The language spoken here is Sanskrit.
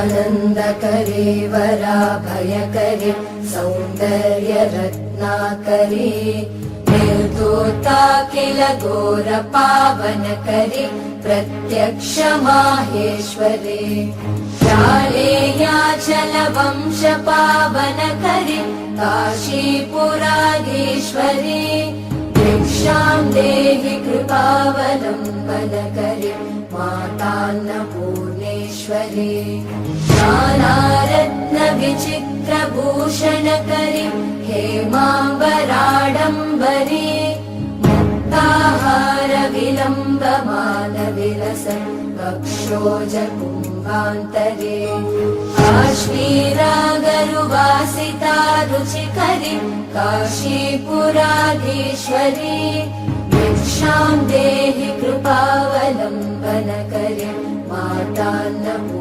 आनन्दकरे वराभयकरे सौन्दर्यरत्नाकरे निर्धूता किल घोरपावनकरे प्रत्यक्ष माहेश्वरे शालेयाचलवंशपावनकरे काशीपुराधीश्वरे भिक्षां देहि कृपावलम्बनकरे मातान्नपूर्णेश्वरे नानारत्नविचित्रभूषणकरे हेमाम्बराडम्बरे मुक्ताहारविलम्बमानविलसन् वक्षोजकुम्भान्तरे काश्मीरागरुवासिता रुचिकरे काशीपुराधीश्वरे भिक्षां देहि कृपावलम्बनकरे मातान्नपूर्णेश्वरे